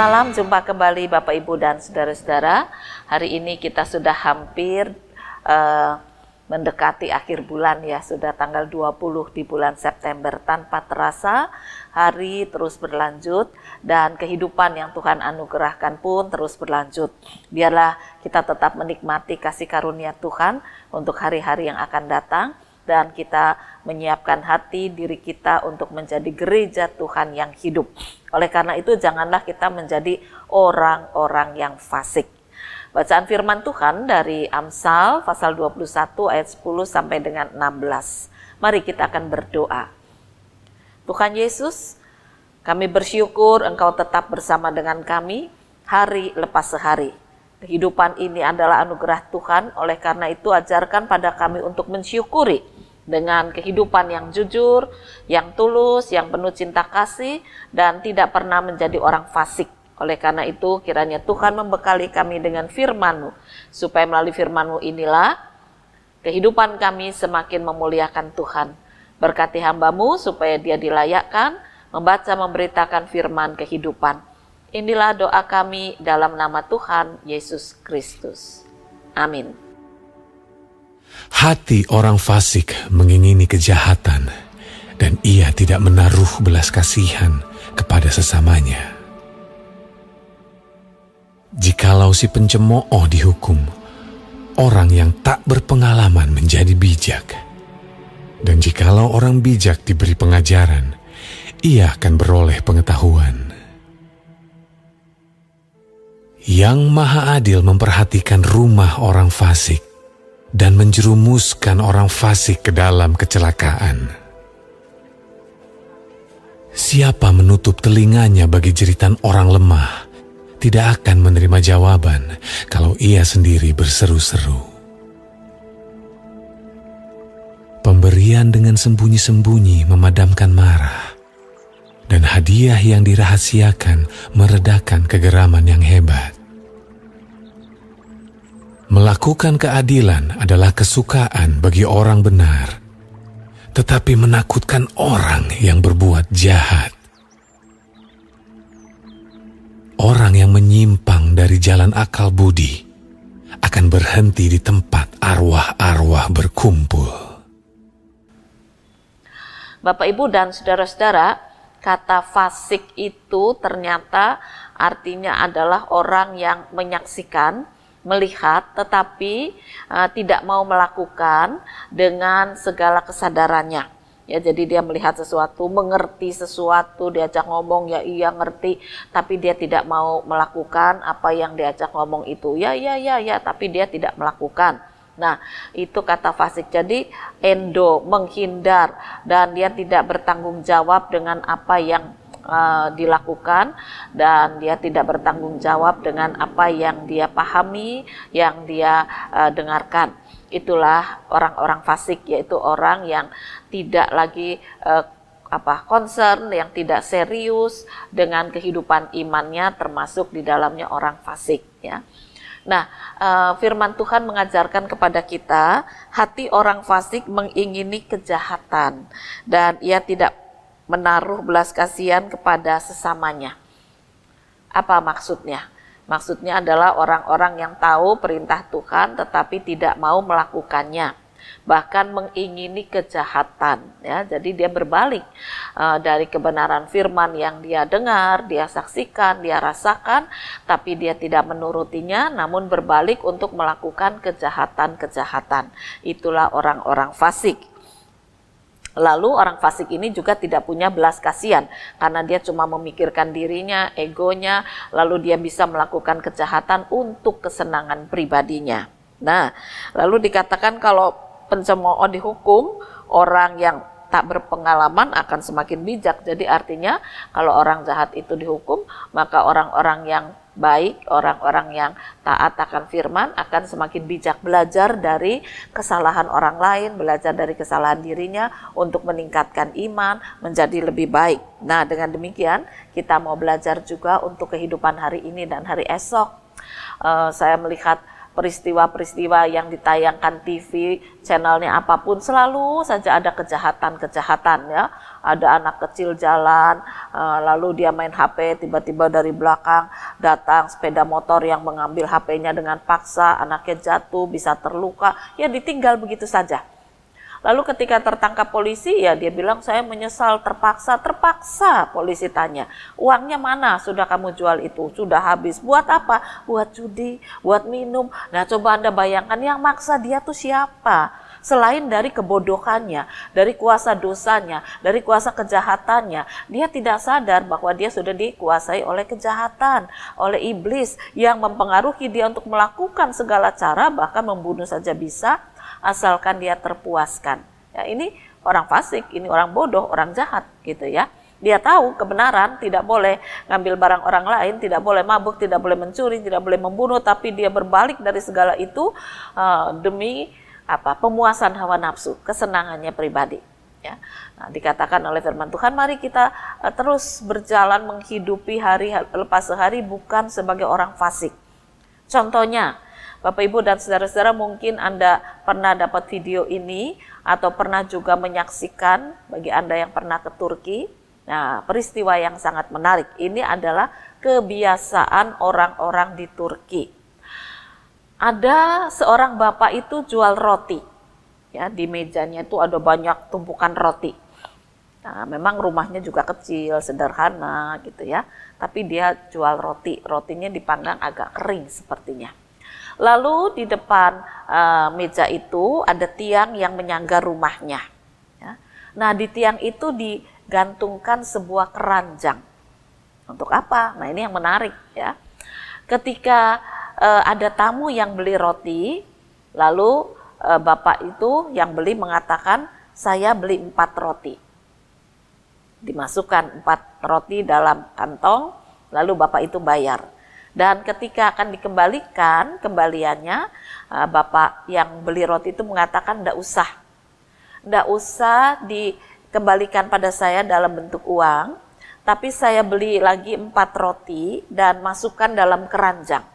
Salam jumpa kembali Bapak Ibu dan Saudara-saudara. Hari ini kita sudah hampir mendekati akhir bulan ya, sudah tanggal 20 di bulan September. Tanpa terasa hari terus berlanjut dan kehidupan yang Tuhan anugerahkan pun terus berlanjut. Biarlah kita tetap menikmati kasih karunia Tuhan untuk hari-hari yang akan datang dan kita menyiapkan hati diri kita untuk menjadi gereja Tuhan yang hidup. Oleh karena itu janganlah kita menjadi orang-orang yang fasik. Bacaan firman Tuhan dari Amsal pasal 21 ayat 10 sampai dengan 16. Mari kita akan berdoa. Tuhan Yesus, kami bersyukur Engkau tetap bersama dengan kami hari lepas sehari. Kehidupan ini adalah anugerah Tuhan, oleh karena itu ajarkan pada kami untuk mensyukuri dengan kehidupan yang jujur, yang tulus, yang penuh cinta kasih, dan tidak pernah menjadi orang fasik. Oleh karena itu kiranya Tuhan membekali kami dengan firman-Mu, supaya melalui firman-Mu inilah kehidupan kami semakin memuliakan Tuhan. Berkati hamba-Mu supaya dia dilayakkan, membaca memberitakan firman kehidupan. Inilah doa kami dalam nama Tuhan Yesus Kristus. Amin. Hati orang fasik mengingini kejahatan, dan ia tidak menaruh belas kasihan kepada sesamanya. Jikalau si pencemooh dihukum, orang yang tak berpengalaman menjadi bijak. Dan jikalau orang bijak diberi pengajaran, ia akan beroleh pengetahuan. Yang Maha Adil memperhatikan rumah orang fasik dan menjerumuskan orang fasik ke dalam kecelakaan. Siapa menutup telinganya bagi jeritan orang lemah, tidak akan menerima jawaban kalau ia sendiri berseru-seru. Pemberian dengan sembunyi-sembunyi memadamkan marah, dan hadiah yang dirahasiakan meredakan kegeraman yang hebat. Melakukan keadilan adalah kesukaan bagi orang benar, tetapi menakutkan orang yang berbuat jahat. Orang yang menyimpang dari jalan akal budi akan berhenti di tempat arwah-arwah berkumpul. Bapak, Ibu, dan saudara-saudara, kata fasik itu ternyata artinya adalah orang yang menyaksikan, melihat, tetapi tidak mau melakukan dengan segala kesadarannya. Ya, jadi dia melihat sesuatu, mengerti sesuatu, diajak ngomong, ya iya ngerti, tapi dia tidak mau melakukan apa yang diajak ngomong itu. Ya, tapi dia tidak melakukan. Nah, itu kata fasik. Jadi endo, menghindar, dan dia tidak bertanggung jawab dengan apa yang dilakukan, dan dia tidak bertanggung jawab dengan apa yang dia pahami, yang dia dengarkan. Itulah orang-orang fasik, yaitu orang yang tidak lagi concern, yang tidak serius dengan kehidupan imannya, termasuk di dalamnya orang fasik ya. Nah, firman Tuhan mengajarkan kepada kita, hati orang fasik mengingini kejahatan dan ia tidak menaruh belas kasihan kepada sesamanya. Apa maksudnya? Maksudnya adalah orang-orang yang tahu perintah Tuhan tetapi tidak mau melakukannya, bahkan mengingini kejahatan ya. Jadi dia berbalik dari kebenaran firman yang dia dengar, dia saksikan, dia rasakan, tapi dia tidak menurutinya, namun berbalik untuk melakukan kejahatan-kejahatan. Itulah orang-orang fasik. Lalu orang fasik ini juga tidak punya belas kasihan karena dia cuma memikirkan dirinya, egonya, lalu dia bisa melakukan kejahatan untuk kesenangan pribadinya. Nah, lalu dikatakan kalau pencemooh dihukum, orang yang tak berpengalaman akan semakin bijak. Jadi artinya kalau orang jahat itu dihukum, maka orang-orang yang baik, orang-orang yang taat akan firman akan semakin bijak, belajar dari kesalahan orang lain, belajar dari kesalahan dirinya untuk meningkatkan iman, menjadi lebih baik. Nah, dengan demikian kita mau belajar juga untuk kehidupan hari ini dan hari esok. Saya melihat peristiwa-peristiwa yang ditayangkan TV, channelnya apapun, selalu saja ada kejahatan-kejahatan ya. ada anak kecil jalan, lalu dia main HP, tiba-tiba dari belakang datang sepeda motor yang mengambil HP-nya dengan paksa, anaknya jatuh, bisa terluka, ya ditinggal begitu saja. Lalu ketika tertangkap polisi, ya dia bilang saya menyesal, terpaksa polisi tanya, uangnya mana sudah kamu jual itu? Sudah habis, buat apa? Buat judi, buat minum. Nah coba Anda bayangkan yang maksa dia tuh siapa? Selain dari kebodohannya, dari kuasa dosanya, dari kuasa kejahatannya, dia tidak sadar bahwa dia sudah dikuasai oleh kejahatan, oleh iblis yang mempengaruhi dia untuk melakukan segala cara, bahkan membunuh saja bisa, asalkan dia terpuaskan. Ya, ini orang fasik, ini orang bodoh, orang jahat gitu ya. Dia tahu kebenaran, tidak boleh ngambil barang orang lain, tidak boleh mabuk, tidak boleh mencuri, tidak boleh membunuh, tapi dia berbalik dari segala itu demi pemuasan hawa nafsu, kesenangannya pribadi. Ya. Nah, dikatakan oleh firman Tuhan, mari kita terus berjalan menghidupi hari lepas hari bukan sebagai orang fasik. Contohnya, Bapak Ibu dan saudara-saudara, mungkin Anda pernah dapat video ini atau pernah juga menyaksikan bagi Anda yang pernah ke Turki. Nah, peristiwa yang sangat menarik ini adalah kebiasaan orang-orang di Turki. Ada seorang bapak itu jual roti. Ya, di mejanya itu ada banyak tumpukan roti. Nah, memang rumahnya juga kecil, sederhana gitu ya. Tapi dia jual roti. Rotinya dipanggang agak kering sepertinya. Lalu di depan meja itu ada tiang yang menyangga rumahnya. Ya. Nah di tiang itu digantungkan sebuah keranjang. Untuk apa? Nah ini yang menarik ya. Ketika ada tamu yang beli roti, lalu bapak itu yang beli mengatakan, saya beli 4 roti. Dimasukkan 4 roti dalam kantong, lalu bapak itu bayar. Dan ketika akan dikembalikan kembaliannya, bapak yang beli roti itu mengatakan tidak usah dikembalikan pada saya dalam bentuk uang, tapi saya beli lagi 4 roti dan masukkan dalam keranjang.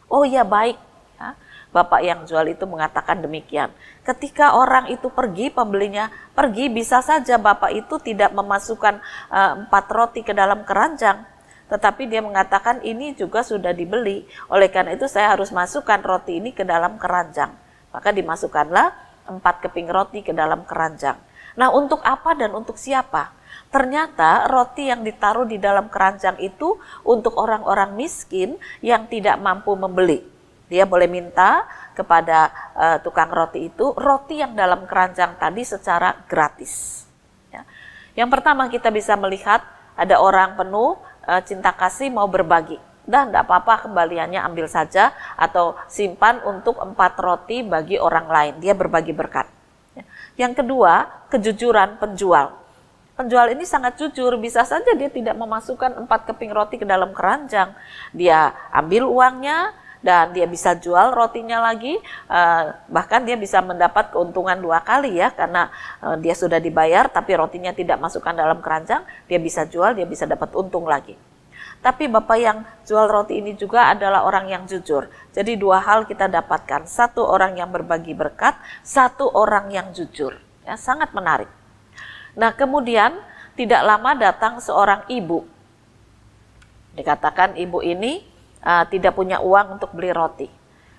Oh ya baik, ya. Bapak yang jual itu mengatakan demikian. Ketika orang itu pergi, pembelinya pergi, bisa saja bapak itu tidak memasukkan 4 roti ke dalam keranjang. Tetapi dia mengatakan ini juga sudah dibeli. Oleh karena itu saya harus masukkan roti ini ke dalam keranjang. Maka dimasukkanlah 4 keping roti ke dalam keranjang. Nah untuk apa dan untuk siapa? Ternyata roti yang ditaruh di dalam keranjang itu untuk orang-orang miskin yang tidak mampu membeli. Dia boleh minta kepada tukang roti itu roti yang dalam keranjang tadi secara gratis. Ya. Yang pertama kita bisa melihat ada orang penuh cinta kasih mau berbagi. Dan tidak apa-apa kembaliannya ambil saja atau simpan untuk 4 roti bagi orang lain. Dia berbagi berkat. Yang kedua, kejujuran penjual. Penjual ini sangat jujur, bisa saja dia tidak memasukkan 4 keping roti ke dalam keranjang. Dia ambil uangnya dan dia bisa jual rotinya lagi, bahkan dia bisa mendapat keuntungan 2 kali ya, karena dia sudah dibayar tapi rotinya tidak masukkan dalam keranjang, dia bisa jual, dia bisa dapat untung lagi. Tapi bapak yang jual roti ini juga adalah orang yang jujur. Jadi 2 hal kita dapatkan, 1 orang yang berbagi berkat, 1 orang yang jujur. Ya, sangat menarik. Nah kemudian tidak lama datang seorang ibu. Dikatakan ibu ini tidak punya uang untuk beli roti.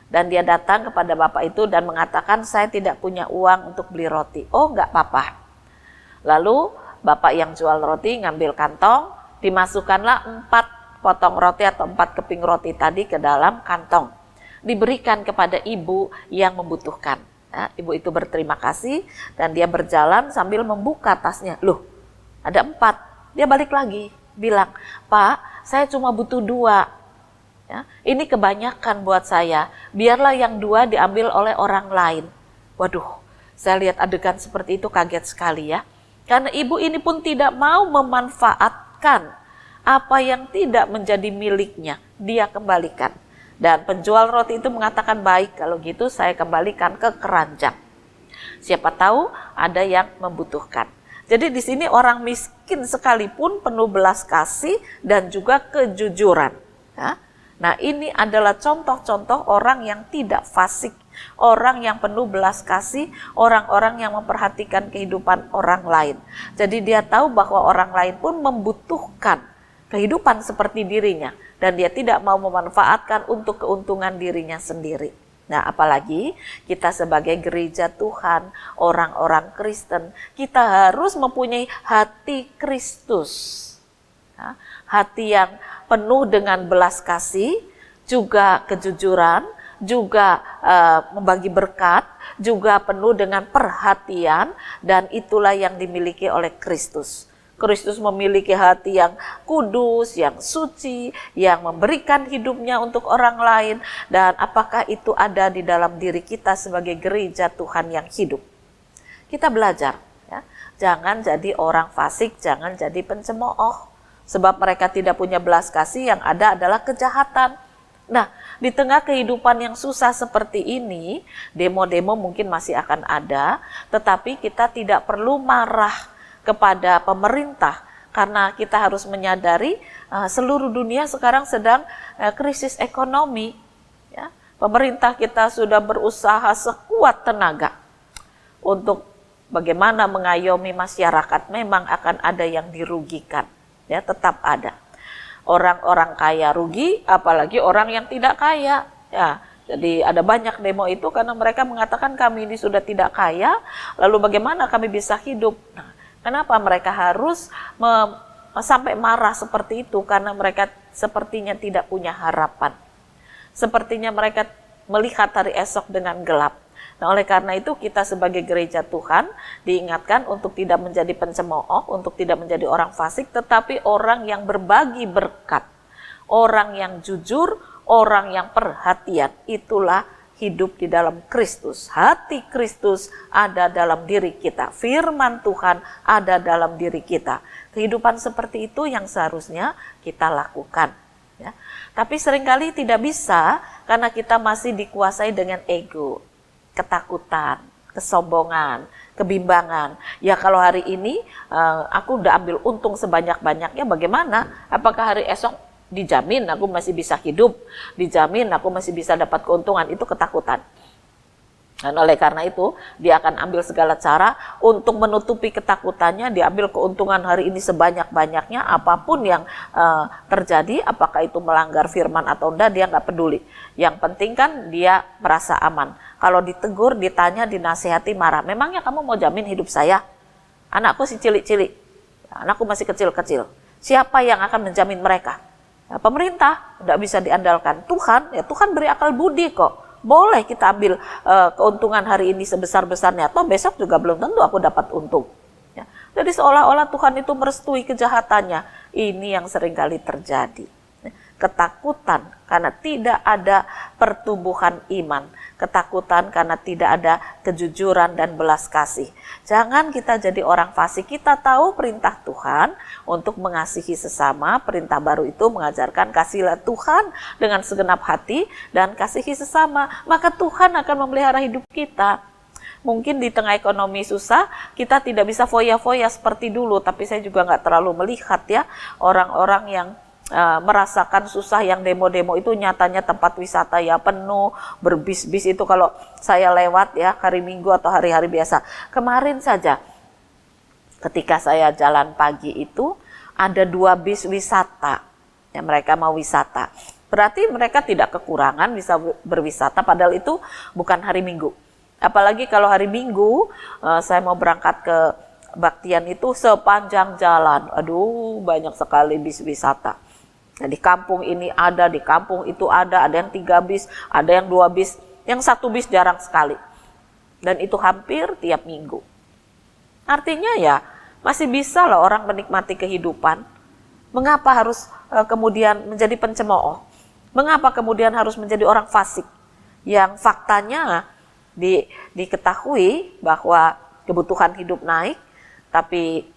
Dan dia datang kepada bapak itu dan mengatakan, saya tidak punya uang untuk beli roti. Oh enggak apa-apa. Lalu bapak yang jual roti ngambil kantong, dimasukkanlah 4 potong roti atau 4 keping roti tadi ke dalam kantong. Diberikan kepada ibu yang membutuhkan. Nah, ibu itu berterima kasih dan dia berjalan sambil membuka tasnya. Loh, ada 4. Dia balik lagi, bilang, Pak, saya cuma butuh 2. Ya, ini kebanyakan buat saya, biarlah yang 2 diambil oleh orang lain. Waduh, saya lihat adegan seperti itu kaget sekali ya. Karena ibu ini pun tidak mau memanfaatkan apa yang tidak menjadi miliknya, dia kembalikan. Dan penjual roti itu mengatakan, baik kalau gitu saya kembalikan ke keranjang. Siapa tahu ada yang membutuhkan. Jadi di sini orang miskin sekalipun penuh belas kasih dan juga kejujuran. Ya. Nah, ini adalah contoh-contoh orang yang tidak fasik, orang yang penuh belas kasih, orang-orang yang memperhatikan kehidupan orang lain. Jadi dia tahu bahwa orang lain pun membutuhkan kehidupan seperti dirinya, dan dia tidak mau memanfaatkan untuk keuntungan dirinya sendiri. Nah, apalagi kita sebagai gereja Tuhan, orang-orang Kristen, kita harus mempunyai hati Kristus. Ya, hati yang penuh dengan belas kasih, juga kejujuran, juga membagi berkat, juga penuh dengan perhatian, dan itulah yang dimiliki oleh Kristus. Kristus memiliki hati yang kudus, yang suci, yang memberikan hidupnya untuk orang lain. Dan apakah itu ada di dalam diri kita sebagai gereja Tuhan yang hidup? Kita belajar, ya. Jangan jadi orang fasik, jangan jadi pencemooh. Sebab mereka tidak punya belas kasih, yang ada adalah kejahatan. Nah, di tengah kehidupan yang susah seperti ini, demo-demo mungkin masih akan ada, tetapi kita tidak perlu marah kepada pemerintah, karena kita harus menyadari seluruh dunia sekarang sedang krisis ekonomi. Ya. Pemerintah kita sudah berusaha sekuat tenaga untuk bagaimana mengayomi masyarakat. Memang akan ada yang dirugikan, ya, tetap ada. Orang-orang kaya rugi, apalagi orang yang tidak kaya. Ya, jadi ada banyak demo itu karena mereka mengatakan kami ini sudah tidak kaya, lalu bagaimana kami bisa hidup? Nah, kenapa mereka harus sampai marah seperti itu? Karena mereka sepertinya tidak punya harapan. Sepertinya mereka melihat hari esok dengan gelap. Nah, oleh karena itu kita sebagai gereja Tuhan diingatkan untuk tidak menjadi pencemooh, untuk tidak menjadi orang fasik, tetapi orang yang berbagi berkat, orang yang jujur, orang yang perhatian. Itulah hidup di dalam Kristus. Hati Kristus ada dalam diri kita. Firman Tuhan ada dalam diri kita. Kehidupan seperti itu yang seharusnya kita lakukan. Ya. Tapi seringkali tidak bisa karena kita masih dikuasai dengan ego, ketakutan, kesombongan, kebimbangan. Ya kalau hari ini aku udah ambil untung sebanyak-banyaknya, bagaimana? Apakah hari esok dijamin aku masih bisa hidup, dijamin aku masih bisa dapat keuntungan? Itu ketakutan. Dan oleh karena itu dia akan ambil segala cara untuk menutupi ketakutannya. Dia ambil keuntungan hari ini sebanyak-banyaknya, apapun yang terjadi, apakah itu melanggar firman atau enggak, dia nggak peduli. Yang penting kan dia merasa aman. Kalau ditegur, ditanya, dinasehati, marah. Memangnya kamu mau jamin hidup saya? Anakku si cilik-cilik, anakku masih kecil-kecil. Siapa yang akan menjamin mereka? Ya, pemerintah nggak bisa diandalkan. Tuhan, ya Tuhan beri akal budi kok. Boleh kita ambil keuntungan hari ini sebesar-besarnya, atau besok juga belum tentu aku dapat untung. Ya. Jadi seolah-olah Tuhan itu merestui kejahatannya. Ini yang seringkali terjadi. Ketakutan karena tidak ada pertumbuhan iman. Ketakutan karena tidak ada kejujuran dan belas kasih. Jangan kita jadi orang fasik. Kita tahu perintah Tuhan untuk mengasihi sesama. Perintah baru itu mengajarkan kasihilah Tuhan dengan segenap hati dan kasihi sesama. Maka Tuhan akan memelihara hidup kita. Mungkin di tengah ekonomi susah, kita tidak bisa foya-foya seperti dulu. Tapi saya juga nggak terlalu melihat ya orang-orang yang merasakan susah, yang demo-demo itu nyatanya tempat wisata ya penuh, berbis-bis itu kalau saya lewat ya hari Minggu atau hari-hari biasa. Kemarin saja ketika saya jalan pagi itu ada 2 bis wisata, ya mereka mau wisata. Berarti mereka tidak kekurangan bisa berwisata, padahal itu bukan hari Minggu. Apalagi kalau hari Minggu saya mau berangkat ke Baktian itu sepanjang jalan, aduh banyak sekali bis wisata. Nah, di kampung ini ada, di kampung itu ada yang 3 bis, ada yang 2 bis, yang 1 bis jarang sekali. Dan itu hampir tiap minggu. Artinya ya masih bisa loh orang menikmati kehidupan. Mengapa harus kemudian menjadi pencemooh? Mengapa kemudian harus menjadi orang fasik? Yang faktanya diketahui bahwa kebutuhan hidup naik, tapi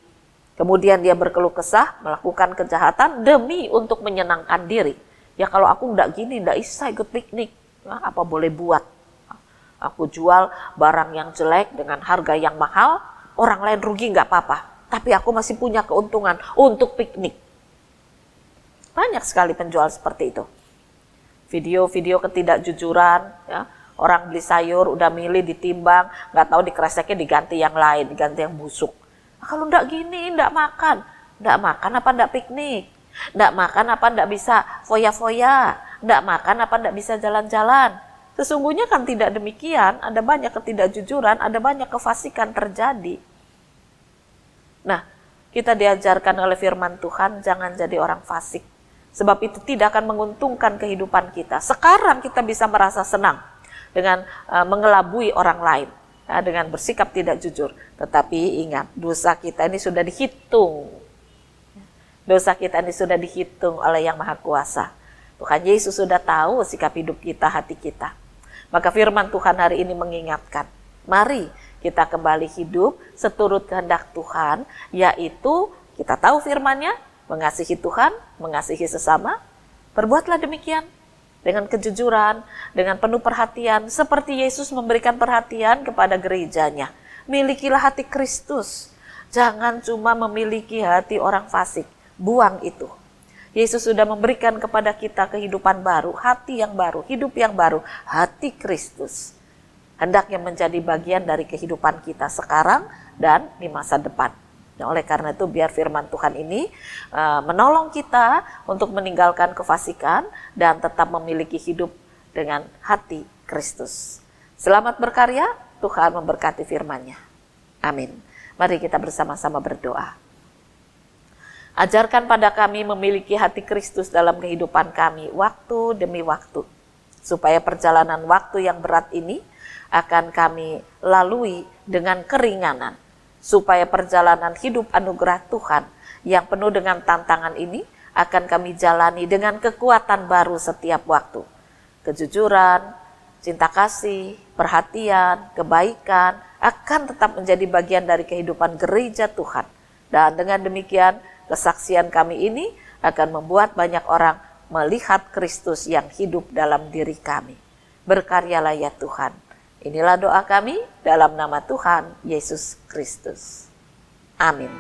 kemudian dia berkeluh kesah, melakukan kejahatan demi untuk menyenangkan diri. Ya kalau aku enggak gini, enggak bisa ikut piknik. Nah, apa boleh buat? Aku jual barang yang jelek dengan harga yang mahal, orang lain rugi enggak apa-apa. Tapi aku masih punya keuntungan untuk piknik. Banyak sekali penjual seperti itu. video-video ketidakjujuran, ya. Orang beli sayur udah milih ditimbang, nggak tahu dikreseknya diganti yang lain, diganti yang busuk. Nah, kalau ndak gini, ndak makan apa ndak piknik, ndak makan apa ndak bisa foya-foya, ndak makan apa ndak bisa jalan-jalan. Sesungguhnya kan tidak demikian, ada banyak ketidakjujuran, ada banyak kefasikan terjadi. Nah, kita diajarkan oleh firman Tuhan jangan jadi orang fasik. Sebab itu tidak akan menguntungkan kehidupan kita. Sekarang kita bisa merasa senang dengan mengelabui orang lain, ya, dengan bersikap tidak jujur. Tetapi ingat, dosa kita ini sudah dihitung. Dosa kita ini sudah dihitung oleh Yang Maha Kuasa. Tuhan Yesus sudah tahu sikap hidup kita, hati kita. Maka firman Tuhan hari ini mengingatkan, mari kita kembali hidup seturut kehendak Tuhan, yaitu kita tahu firman-Nya, mengasihi Tuhan, mengasihi sesama, berbuatlah demikian dengan kejujuran, dengan penuh perhatian, seperti Yesus memberikan perhatian kepada gerejanya. Milikilah hati Kristus, jangan cuma memiliki hati orang fasik, buang itu. Yesus sudah memberikan kepada kita kehidupan baru, hati yang baru, hidup yang baru, hati Kristus. Hendaknya menjadi bagian dari kehidupan kita sekarang dan di masa depan. Nah, oleh karena itu biar firman Tuhan ini menolong kita untuk meninggalkan kefasikan dan tetap memiliki hidup dengan hati Kristus. Selamat berkarya, Tuhan memberkati firman-Nya. Amin. Mari kita bersama-sama berdoa. Ajarkan pada kami memiliki hati Kristus dalam kehidupan kami waktu demi waktu, supaya perjalanan waktu yang berat ini akan kami lalui dengan keringanan, supaya perjalanan hidup anugerah Tuhan yang penuh dengan tantangan ini akan kami jalani dengan kekuatan baru setiap waktu. Kejujuran, cinta kasih, perhatian, kebaikan akan tetap menjadi bagian dari kehidupan gereja Tuhan. Dan dengan demikian, kesaksian kami ini akan membuat banyak orang melihat Kristus yang hidup dalam diri kami. Berkaryalah ya Tuhan. Inilah doa kami dalam nama Tuhan Yesus Kristus. Amin.